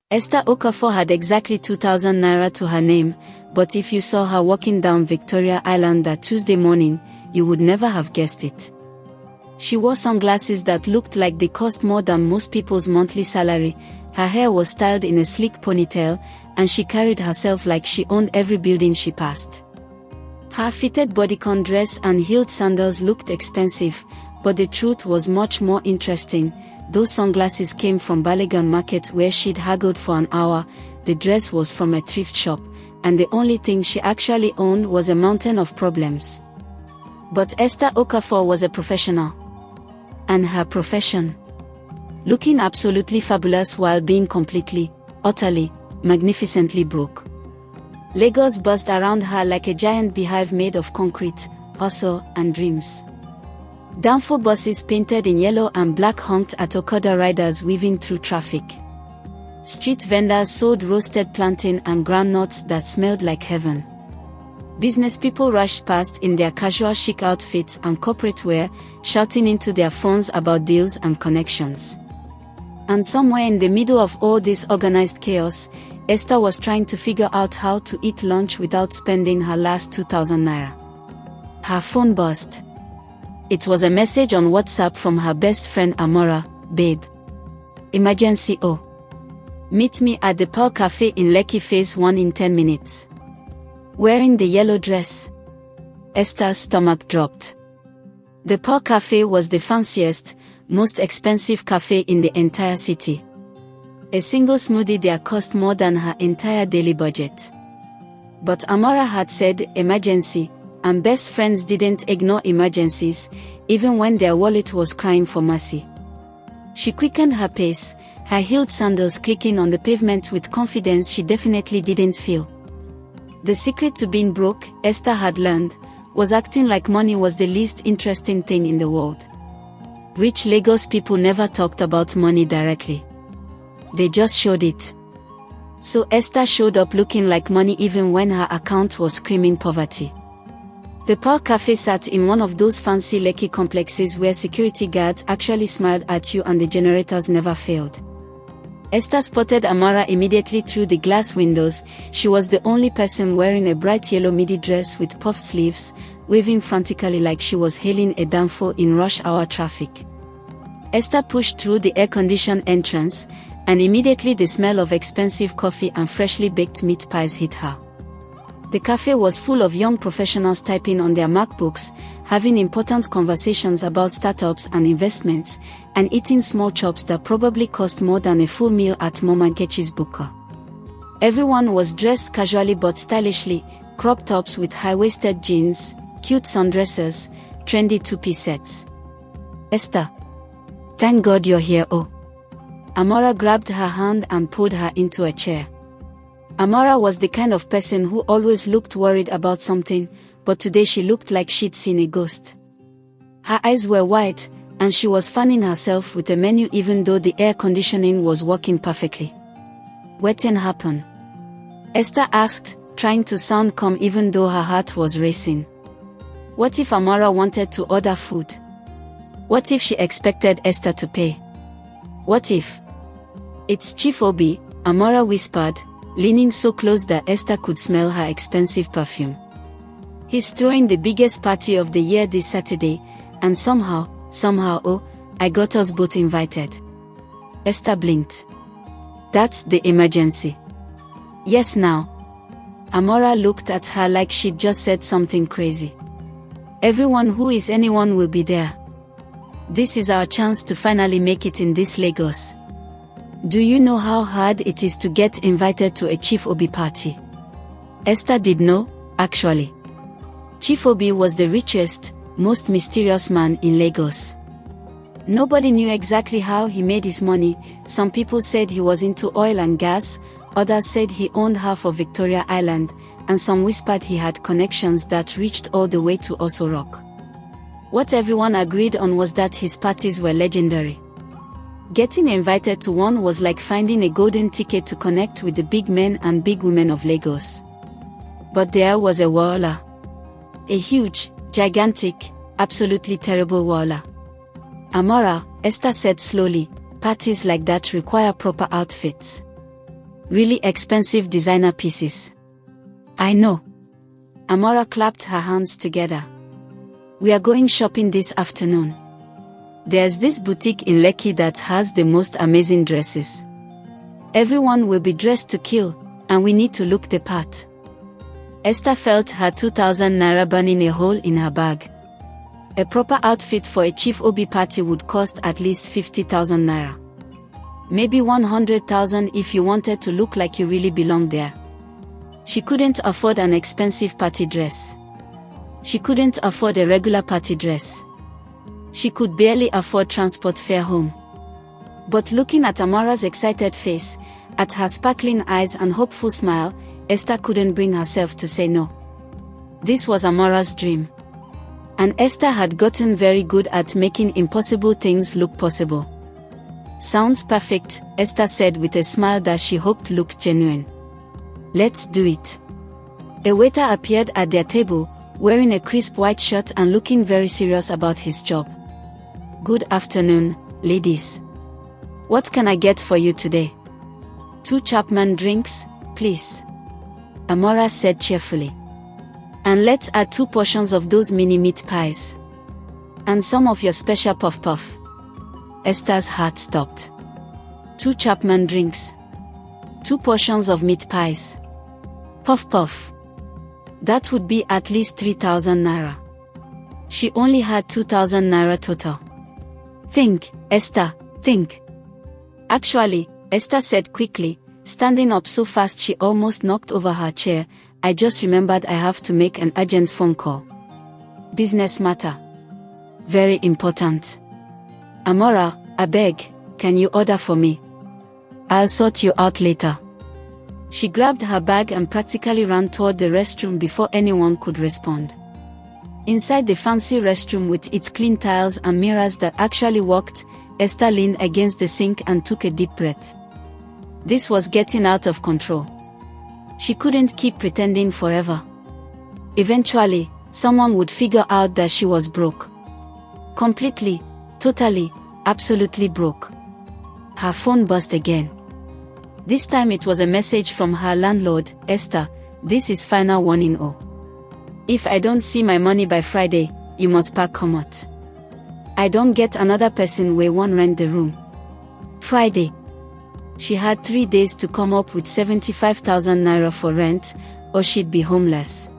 Esther Okafor had exactly 2,000 naira to her name, but if you saw her walking down Victoria Island that Tuesday morning, you would never have guessed it. She wore sunglasses that looked like they cost more than most people's monthly salary, her hair was styled in a sleek ponytail, and she carried herself like she owned every building she passed. Her fitted bodycon dress and heeled sandals looked expensive, but the truth was much more interesting. Those sunglasses came from Balogun Market where she'd haggled for an hour, the dress was from a thrift shop, and the only thing she actually owned was a mountain of problems. But Esther Okafor was a professional. And her profession? Looking absolutely fabulous while being completely, utterly, magnificently broke. Lagos buzzed around her like a giant beehive made of concrete, hustle, and dreams. Danfo buses painted in yellow and black honked at Okada riders weaving through traffic. Street vendors sold roasted plantain and groundnuts that smelled like heaven. Business people rushed past in their casual chic outfits and corporate wear, shouting into their phones about deals and connections. And somewhere in the middle of all this organized chaos, Esther was trying to figure out how to eat lunch without spending her last 2,000 naira. Her phone buzzed. It was a message on WhatsApp from her best friend Amara. "Babe. Emergency meet me at the Pearl Cafe in Lekki Phase 1 in 10 minutes. Wearing the yellow dress. Esther's stomach dropped. The Pearl Cafe was the fanciest, most expensive cafe in the entire city. A single smoothie there cost more than her entire daily budget. But Amara had said emergency, and best friends didn't ignore emergencies, even when their wallet was crying for mercy. She quickened her pace, her heeled sandals clicking on the pavement with confidence she definitely didn't feel. The secret to being broke, Esther had learned, was acting like money was the least interesting thing in the world. Rich Lagos people never talked about money directly. They just showed it. So Esther showed up looking like money even when her account was screaming poverty. The Pearl Cafe sat in one of those fancy Lekki complexes where security guards actually smiled at you and the generators never failed. Esther spotted Amara immediately through the glass windows. She was the only person wearing a bright yellow midi dress with puffed sleeves, waving frantically like she was hailing a Danfo in rush hour traffic. Esther pushed through the air-conditioned entrance, and immediately the smell of expensive coffee and freshly baked meat pies hit her. The cafe was full of young professionals typing on their MacBooks, having important conversations about startups and investments, and eating small chops that probably cost more than a full meal at Mom and Kechi's Booker. Everyone was dressed casually but stylishly, crop tops with high-waisted jeans, cute sundresses, trendy two-piece sets. "Esther. Thank God you're here." Amara grabbed her hand and pulled her into a chair. Amara was the kind of person who always looked worried about something, but today she looked like she'd seen a ghost. Her eyes were wide, and she was fanning herself with a menu even though the air conditioning was working perfectly. "What can happen?" Esther asked, trying to sound calm even though her heart was racing. What if Amara wanted to order food? What if she expected Esther to pay? What if? "It's Chief Obi," Amara whispered, leaning so close that Esther could smell her expensive perfume. "He's throwing the biggest party of the year this Saturday, and somehow, I got us both invited." Esther blinked. "That's the emergency." "Yes now." Amara looked at her like she'd just said something crazy. "Everyone who is anyone will be there. This is our chance to finally make it in this Lagos. Do you know how hard it is to get invited to a Chief Obi party?" Esther did know, actually. Chief Obi was the richest, most mysterious man in Lagos. Nobody knew exactly how he made his money. Some people said he was into oil and gas, others said he owned half of Victoria Island, and some whispered he had connections that reached all the way to Oso Rock. What everyone agreed on was that his parties were legendary. Getting invited to one was like finding a golden ticket to connect with the big men and big women of Lagos. But there was a walla. A huge, gigantic, absolutely terrible walla. "Amara," Esther said slowly, "parties like that require proper outfits. Really expensive designer pieces. I know. Amara clapped her hands together. We are going shopping this afternoon. There's this boutique in Lekki that has the most amazing dresses. Everyone will be dressed to kill, and we need to look the part. Esther felt her 2,000 naira burning a hole in her bag. A proper outfit for a Chief Obi party would cost at least 50,000 naira. Maybe 100,000 if you wanted to look like you really belonged there. She couldn't afford an expensive party dress. She couldn't afford a regular party dress. She could barely afford transport fare home. But looking at Amara's excited face, at her sparkling eyes and hopeful smile, Esther couldn't bring herself to say no. This was Amara's dream. And Esther had gotten very good at making impossible things look possible. Sounds perfect, Esther said with a smile that she hoped looked genuine. Let's do it. A waiter appeared at their table, wearing a crisp white shirt and looking very serious about his job. Good afternoon, ladies. What can I get for you today? 2 Chapman drinks, please. Amara said cheerfully. And let's add 2 portions of those mini meat pies. And some of your special puff-puff. Esther's heart stopped. 2 Chapman drinks. 2 portions of meat pies. Puff-puff. That would be at least 3,000 naira. She only had 2,000 naira total. Think, Esther, think. Actually, Esther said quickly, standing up so fast she almost knocked over her chair, I just remembered I have to make an urgent phone call. Business matter. Very important. Amara, I beg, can you order for me? I'll sort you out later. She grabbed her bag and practically ran toward the restroom before anyone could respond. Inside the fancy restroom with its clean tiles and mirrors that actually worked, Esther leaned against the sink and took a deep breath. This was getting out of control. She couldn't keep pretending forever. Eventually, someone would figure out that she was broke. Completely, totally, absolutely broke. Her phone buzzed again. This time it was a message from her landlord, Esther, this is final warning. If I don't see my money by Friday, you must pack comot. I don't get another person where one rent the room. Friday. She had 3 days to come up with 75,000 naira for rent, or she'd be homeless.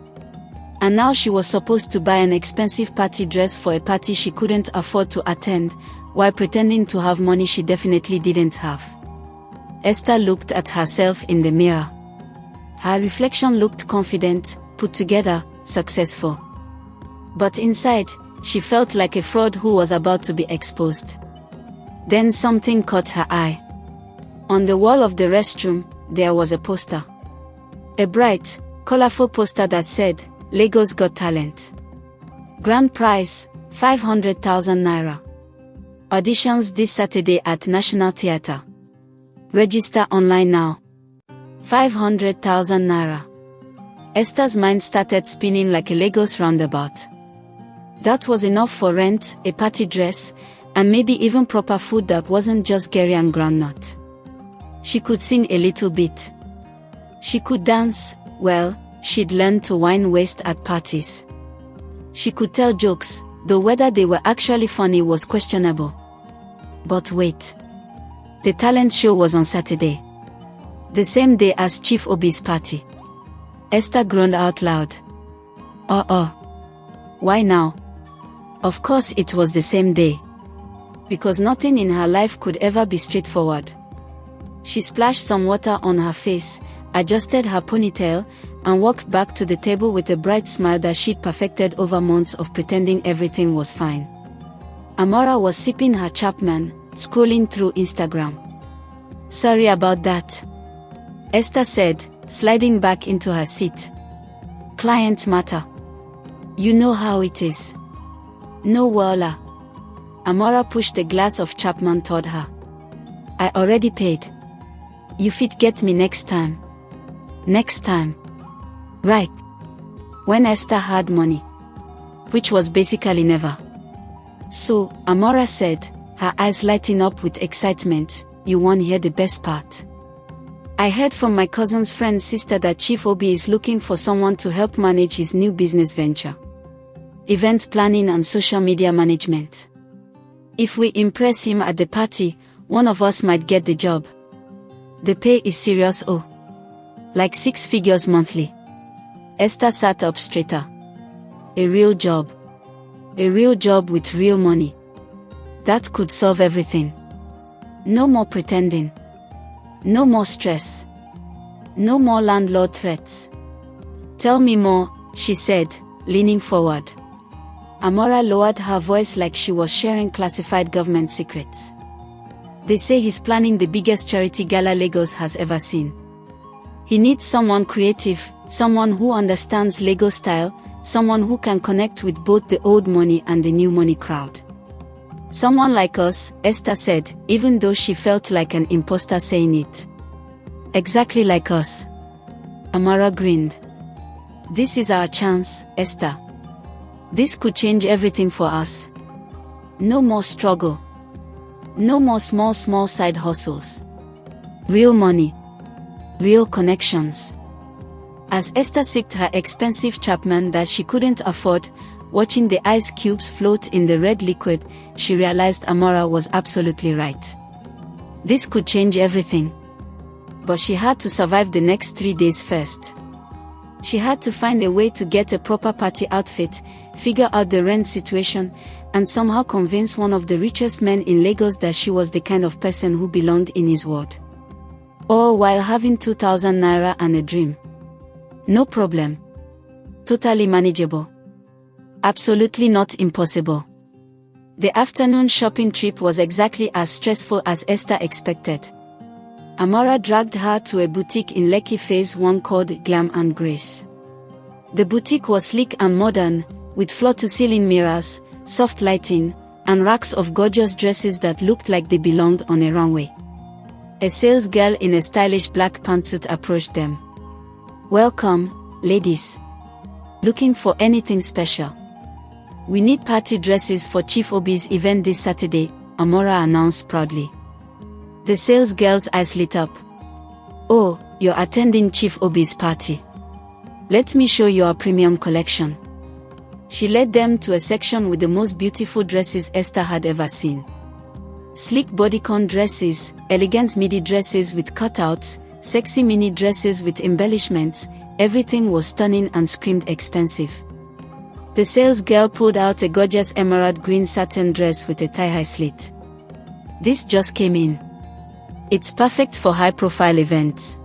And now she was supposed to buy an expensive party dress for a party she couldn't afford to attend, while pretending to have money she definitely didn't have. Esther looked at herself in the mirror. Her reflection looked confident, put together, successful. But inside, she felt like a fraud who was about to be exposed. Then something caught her eye. On the wall of the restroom, there was a poster. A bright, colorful poster that said, Lagos Got Talent. Grand prize, 500,000 naira. Auditions this Saturday at National Theatre. Register online now. 500,000 naira. Esther's mind started spinning like a Lagos roundabout. That was enough for rent, a party dress, and maybe even proper food that wasn't just Gary and groundnut. She could sing a little bit. She could dance, well, she'd learned to wind waist at parties. She could tell jokes, though whether they were actually funny was questionable. But wait. The talent show was on Saturday. The same day as Chief Obi's party. Esther groaned out loud. Why now? Of course it was the same day. Because nothing in her life could ever be straightforward. She splashed some water on her face, adjusted her ponytail, and walked back to the table with a bright smile that she'd perfected over months of pretending everything was fine. Amara was sipping her Chapman, scrolling through Instagram. Sorry about that. Esther said, sliding back into her seat. Client matter. You know how it is. No walla. Amara pushed a glass of Chapman toward her. I already paid. You fit get me next time. Next time. Right. When Esther had money. Which was basically never. So, Amara said, her eyes lighting up with excitement, you won't hear the best part. I heard from my cousin's friend's sister that Chief Obi is looking for someone to help manage his new business venture. Event planning and social media management. If we impress him at the party, one of us might get the job. The pay is serious, oh. Like 6 figures monthly. Esther sat up straighter. A real job. A real job with real money. That could solve everything. No more pretending. No more stress. No more landlord threats. Tell me more, she said, leaning forward. Amara lowered her voice like she was sharing classified government secrets. They say he's planning the biggest charity gala Lagos has ever seen. He needs someone creative, someone who understands Lagos style, someone who can connect with both the old money and the new money crowd. Someone like us, Esther said, even though she felt like an imposter saying it. Exactly like us. Amara grinned. This is our chance, Esther. This could change everything for us. No more struggle. No more small side hustles. Real money. Real connections. As Esther sipped her expensive Chapman that she couldn't afford, watching the ice cubes float in the red liquid, she realized Amara was absolutely right. This could change everything. But she had to survive the next 3 days first. She had to find a way to get a proper party outfit, figure out the rent situation, and somehow convince one of the richest men in Lagos that she was the kind of person who belonged in his world. All while having 2,000 naira and a dream. No problem. Totally manageable. Absolutely not impossible. The afternoon shopping trip was exactly as stressful as Esther expected. Amara dragged her to a boutique in Lekki Phase 1 called Glam and Grace. The boutique was sleek and modern, with floor-to-ceiling mirrors, soft lighting, and racks of gorgeous dresses that looked like they belonged on a runway. A sales girl in a stylish black pantsuit approached them. Welcome, ladies. Looking for anything special? We need party dresses for Chief Obi's event this Saturday, Amara announced proudly. The sales girl's eyes lit up. Oh, you're attending Chief Obi's party. Let me show you our premium collection. She led them to a section with the most beautiful dresses Esther had ever seen. Sleek bodycon dresses, elegant midi dresses with cutouts, sexy mini dresses with embellishments, everything was stunning and screamed expensive. The sales girl pulled out a gorgeous emerald green satin dress with a thigh-high slit. This just came in. It's perfect for high-profile events.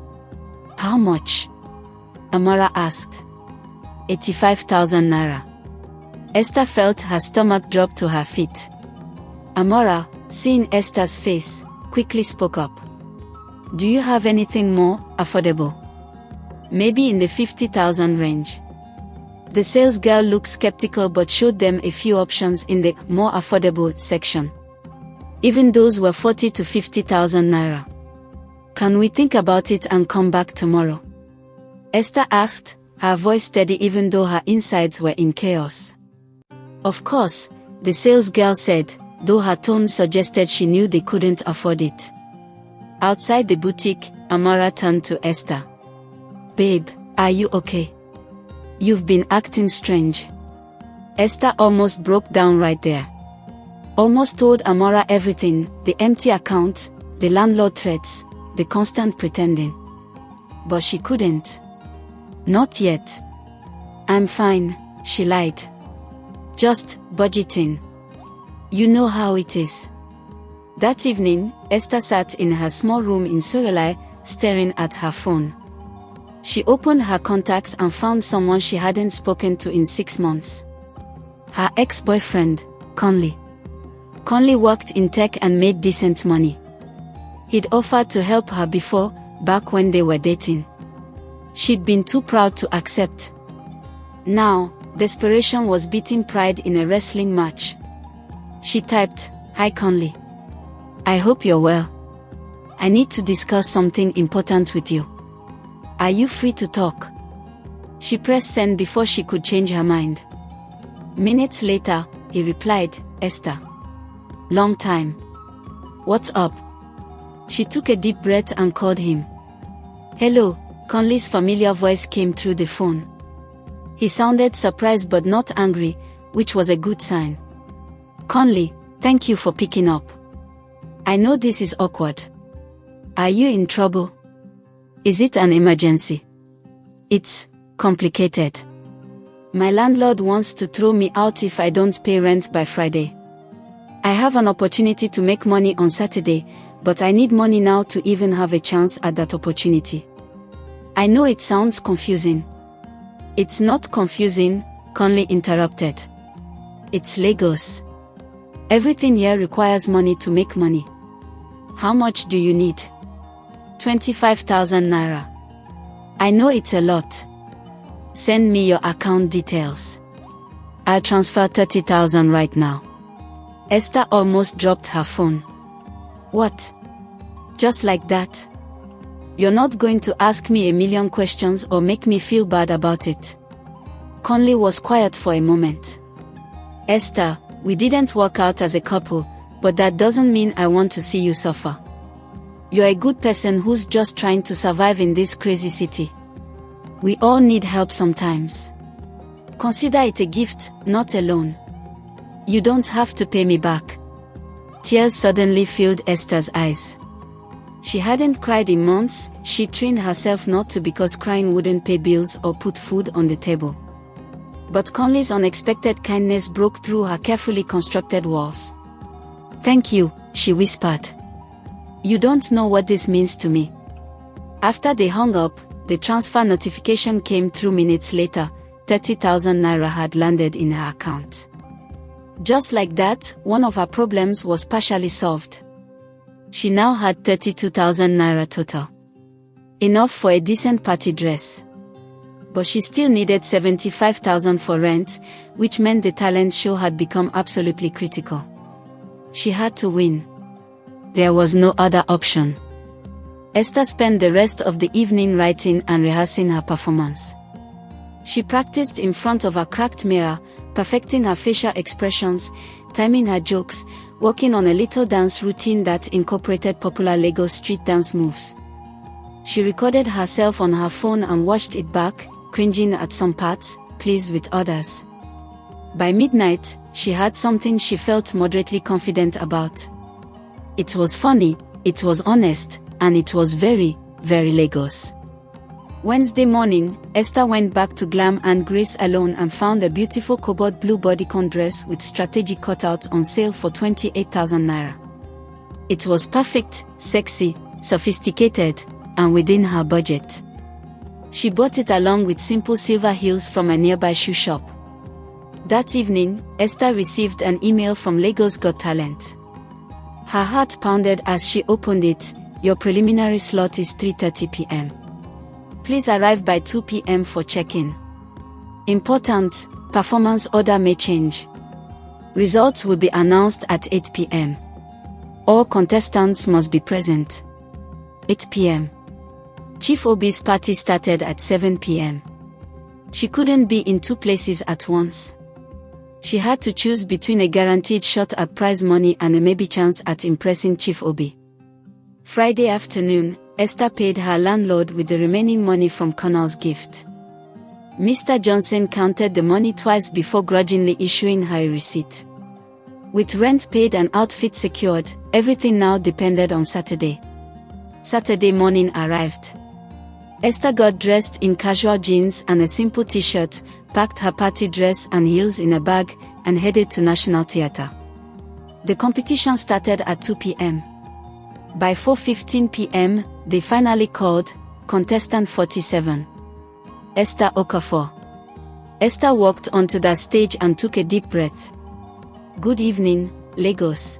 How much? Amara asked. 85,000 naira. Esther felt her stomach drop to her feet. Amara, seeing Esther's face, quickly spoke up. Do you have anything more affordable? Maybe in the 50,000 range. The sales girl looked skeptical but showed them a few options in the more affordable section. Even those were 40 to 50,000 naira. Can we think about it and come back tomorrow? Esther asked, her voice steady even though her insides were in chaos. Of course, the sales girl said, though her tone suggested she knew they couldn't afford it. Outside the boutique, Amara turned to Esther. Babe, are you okay? You've been acting strange. Esther almost broke down right there. Almost told Amara everything, the empty account, the landlord threats, the constant pretending. But she couldn't. Not yet. I'm fine, she lied. Just budgeting. You know how it is. That evening, Esther sat in her small room in Socialite, staring at her phone. She opened her contacts and found someone she hadn't spoken to in 6 months. Her ex-boyfriend, Conley. Conley worked in tech and made decent money. He'd offered to help her before, back when they were dating. She'd been too proud to accept. Now, desperation was beating pride in a wrestling match. She typed, "Hi Conley. I hope you're well. I need to discuss something important with you. Are you free to talk?" She pressed send before she could change her mind. Minutes later, he replied, "Esther. Long time. What's up?" She took a deep breath and called him. Hello, Conley's familiar voice came through the phone. He sounded surprised but not angry, which was a good sign. Conley, thank you for picking up. I know this is awkward. Are you in trouble? Is it an emergency? It's complicated. My landlord wants to throw me out if I don't pay rent by Friday. I have an opportunity to make money on Saturday, but I need money now to even have a chance at that opportunity. I know it sounds confusing. It's not confusing, Conley interrupted. It's Lagos. Everything here requires money to make money. How much do you need? 25,000 naira. I know it's a lot. Send me your account details. I'll transfer 30,000 right now. Esther almost dropped her phone. What? Just like that? You're not going to ask me a million questions or make me feel bad about it. Conley was quiet for a moment. Esther, we didn't work out as a couple, but that doesn't mean I want to see you suffer. You're a good person who's just trying to survive in this crazy city. We all need help sometimes. Consider it a gift, not a loan. You don't have to pay me back. Tears suddenly filled Esther's eyes. She hadn't cried in months. She trained herself not to because crying wouldn't pay bills or put food on the table. But Conley's unexpected kindness broke through her carefully constructed walls. Thank you, she whispered. You don't know what this means to me. After they hung up, the transfer notification came through minutes later. 30,000 naira had landed in her account. Just like that, one of her problems was partially solved. She now had 32,000 naira total. Enough for a decent party dress. But she still needed 75,000 for rent, which meant the talent show had become absolutely critical. She had to win. There was no other option. Esther spent the rest of the evening writing and rehearsing her performance. She practiced in front of a cracked mirror, perfecting her facial expressions, timing her jokes, working on a little dance routine that incorporated popular Lagos street dance moves. She recorded herself on her phone and watched it back, cringing at some parts, pleased with others. By midnight, she had something she felt moderately confident about. It was funny, it was honest, and it was very, very Lagos. Wednesday morning, Esther went back to Glam and Grace alone and found a beautiful cobalt blue bodycon dress with strategic cutouts on sale for 28,000 naira. It was perfect, sexy, sophisticated, and within her budget. She bought it along with simple silver heels from a nearby shoe shop. That evening, Esther received an email from Lagos Got Talent. Her heart pounded as she opened it. Your preliminary slot is 3:30 p.m. Please arrive by 2 p.m. for check-in. Important, performance order may change. Results will be announced at 8 p.m. All contestants must be present. 8 p.m. Chief Obi's party started at 7 p.m. She couldn't be in two places at once. She had to choose between a guaranteed shot at prize money and a maybe chance at impressing Chief Obi. Friday afternoon, Esther paid her landlord with the remaining money from Connell's gift. Mr. Johnson counted the money twice before grudgingly issuing her a receipt. With rent paid and outfit secured, everything now depended on Saturday. Saturday morning arrived. Esther got dressed in casual jeans and a simple t-shirt, packed her party dress and heels in a bag, and headed to National Theatre. The competition started at 2 p.m. By 4:15 p.m., they finally called contestant 47, Esther Okafor. Esther walked onto the stage and took a deep breath. Good evening, Lagos.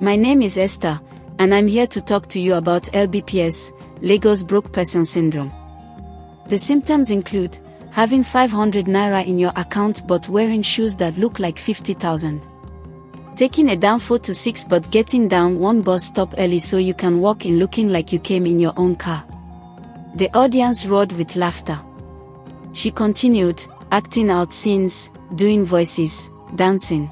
My name is Esther, and I'm here to talk to you about LBPS, Lagos Broke Person Syndrome. The symptoms include having 500 naira in your account but wearing shoes that look like 50,000. Taking a down 4 to 6 but getting down one bus stop early so you can walk in looking like you came in your own car. The audience roared with laughter. She continued, acting out scenes, doing voices, dancing.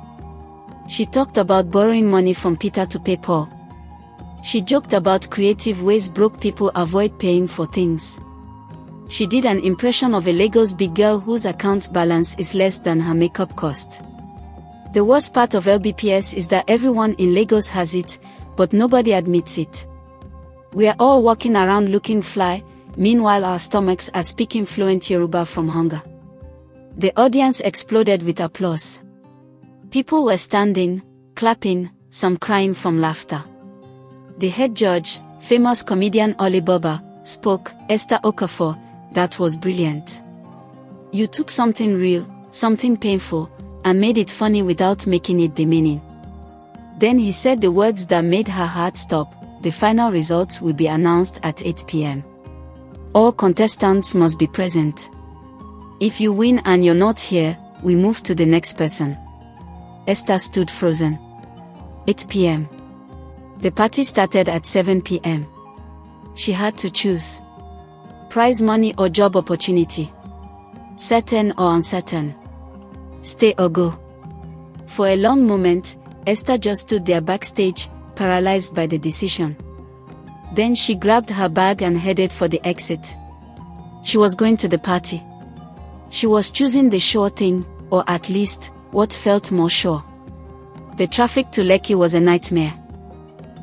She talked about borrowing money from Peter to pay Paul. She joked about creative ways broke people avoid paying for things. She did an impression of a Lagos big girl whose account balance is less than her makeup cost. The worst part of LBPS is that everyone in Lagos has it, but nobody admits it. We are all walking around looking fly, meanwhile our stomachs are speaking fluent Yoruba from hunger. The audience exploded with applause. People were standing, clapping, some crying from laughter. The head judge, famous comedian Oliboba, spoke. Esther Okafor, that was brilliant. You took something real, something painful, and made it funny without making it demeaning. Then he said the words that made her heart stop. The final results will be announced at 8 p.m. All contestants must be present. If you win and you're not here, we move to the next person. Esther stood frozen. 8 p.m. The party started at 7 p.m. She had to choose. Prize money or job opportunity. Certain or uncertain. Stay or go. For a long moment, Esther just stood there backstage, paralyzed by the decision. Then she grabbed her bag and headed for the exit. She was going to the party. She was choosing the sure thing, or at least, what felt more sure. The traffic to Lekki was a nightmare.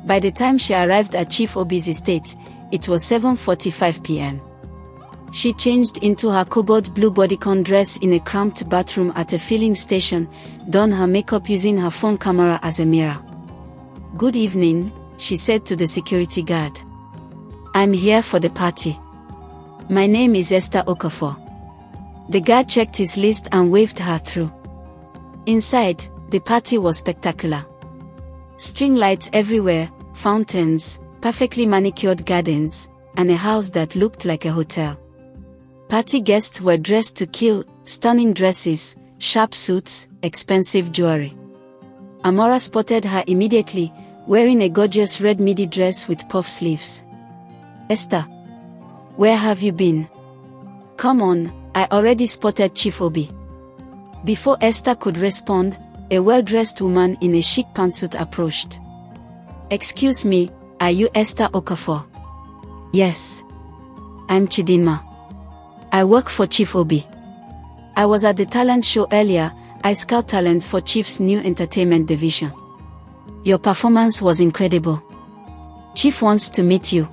By the time she arrived at Chief Obi's estate, it was 7:45 p.m. She changed into her cobalt blue bodycon dress in a cramped bathroom at a filling station, donned her makeup using her phone camera as a mirror. "Good evening," she said to the security guard. "I'm here for the party. My name is Esther Okafor." The guard checked his list and waved her through. Inside, the party was spectacular. String lights everywhere, fountains, perfectly manicured gardens, and a house that looked like a hotel. Party guests were dressed to kill, stunning dresses, sharp suits, expensive jewelry. Amara spotted her immediately, wearing a gorgeous red midi dress with puff sleeves. "Esther, where have you been? Come on, I already spotted Chief Obi." Before Esther could respond, a well-dressed woman in a chic pantsuit approached. "Excuse me, are you Esther Okafor?" "Yes. I'm Chidinma. I work for Chief Obi. I was at the talent show earlier. I scout talent for Chief's new entertainment division. Your performance was incredible. Chief wants to meet you."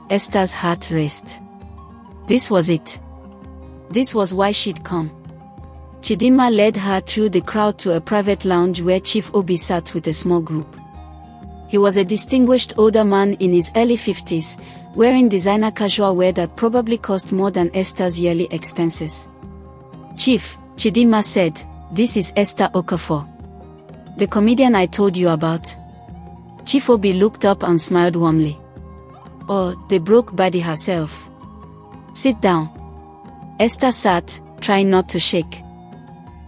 Esther's heart raced. This was it. This was why she'd come. Chidinma led her through the crowd to a private lounge where Chief Obi sat with a small group. He was a distinguished older man in his early 50s, wearing designer casual wear that probably cost more than Esther's yearly expenses. "Chief," Chidinma said, "this is Esther Okafor. The comedian I told you about." Chief Obi looked up and smiled warmly. "Oh, the broke Baddie herself. Sit down." Esther sat, trying not to shake.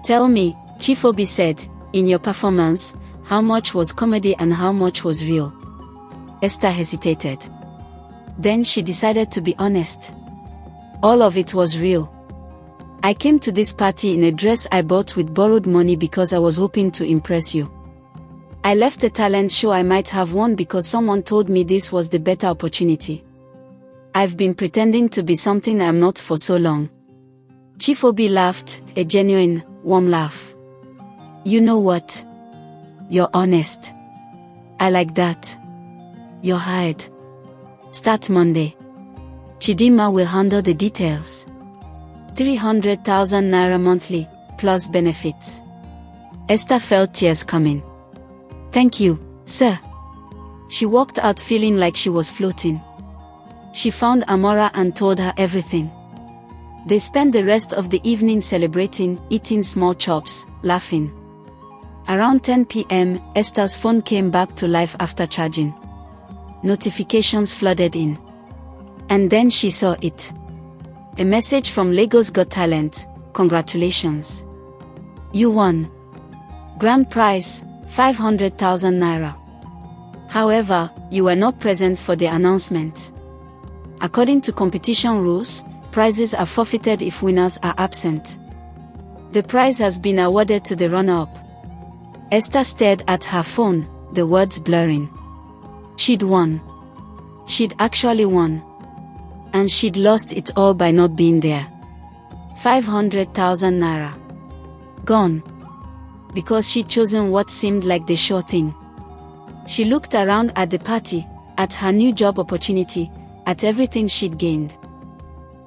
"Tell me," Chief Obi said, "in your performance, how much was comedy and how much was real?" Esther hesitated. Then she decided to be honest. "All of it was real. I came to this party in a dress I bought with borrowed money because I was hoping to impress you. I left a talent show I might have won because someone told me this was the better opportunity. I've been pretending to be something I'm not for so long." Chief Obi laughed, a genuine, warm laugh. "You know what? You're honest. I like that. You're hired. Start Monday. Chidinma will handle the details. 300,000 naira monthly, plus benefits." Esther felt tears coming. "Thank you, sir." She walked out feeling like she was floating. She found Amara and told her everything. They spent the rest of the evening celebrating, eating small chops, laughing. Around 10 p.m., Esther's phone came back to life after charging. Notifications flooded in. And then she saw it. A message from Lagos Got Talent. "Congratulations. You won. Grand prize, 500,000 naira. However, you were not present for the announcement. According to competition rules, prizes are forfeited if winners are absent. The prize has been awarded to the runner-up." Esther stared at her phone, the words blurring. She'd won. She'd actually won. And she'd lost it all by not being there. 500,000 naira. Gone. Because she'd chosen what seemed like the sure thing. She looked around at the party, at her new job opportunity, at everything she'd gained.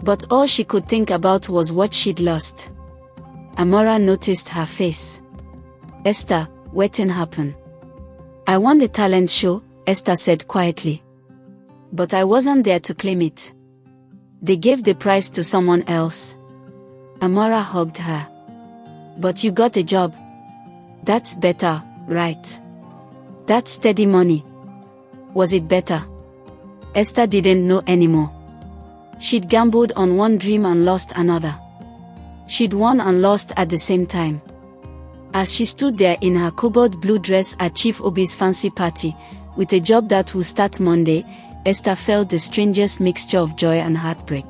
But all she could think about was what she'd lost. Amara noticed her face. Esther, wetin happen? I won the talent show, Esther said quietly. But I wasn't there to claim it. They gave the prize to someone else. Amara hugged her. But you got a job. That's better, right? That's steady money. Was it better? Esther didn't know anymore. She'd gambled on one dream and lost another. She'd won and lost at the same time. As she stood there in her cobalt blue dress at Chief Obi's fancy party, with a job that would start Monday, Esther felt the strangest mixture of joy and heartbreak.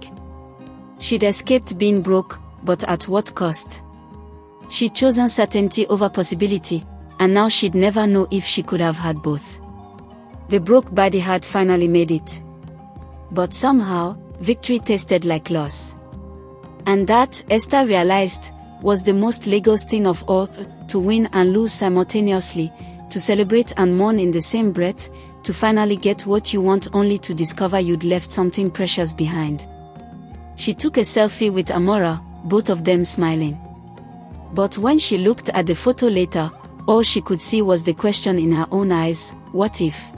She'd escaped being broke, but at what cost? She'd chosen certainty over possibility, and now she'd never know if she could have had both. The broke Baddie had finally made it. But somehow, victory tasted like loss. And that, Esther realized, was the most Lagos thing of all, to win and lose simultaneously, to celebrate and mourn in the same breath, to finally get what you want only to discover you'd left something precious behind. She took a selfie with Amara, both of them smiling. But when she looked at the photo later, all she could see was the question in her own eyes, what if?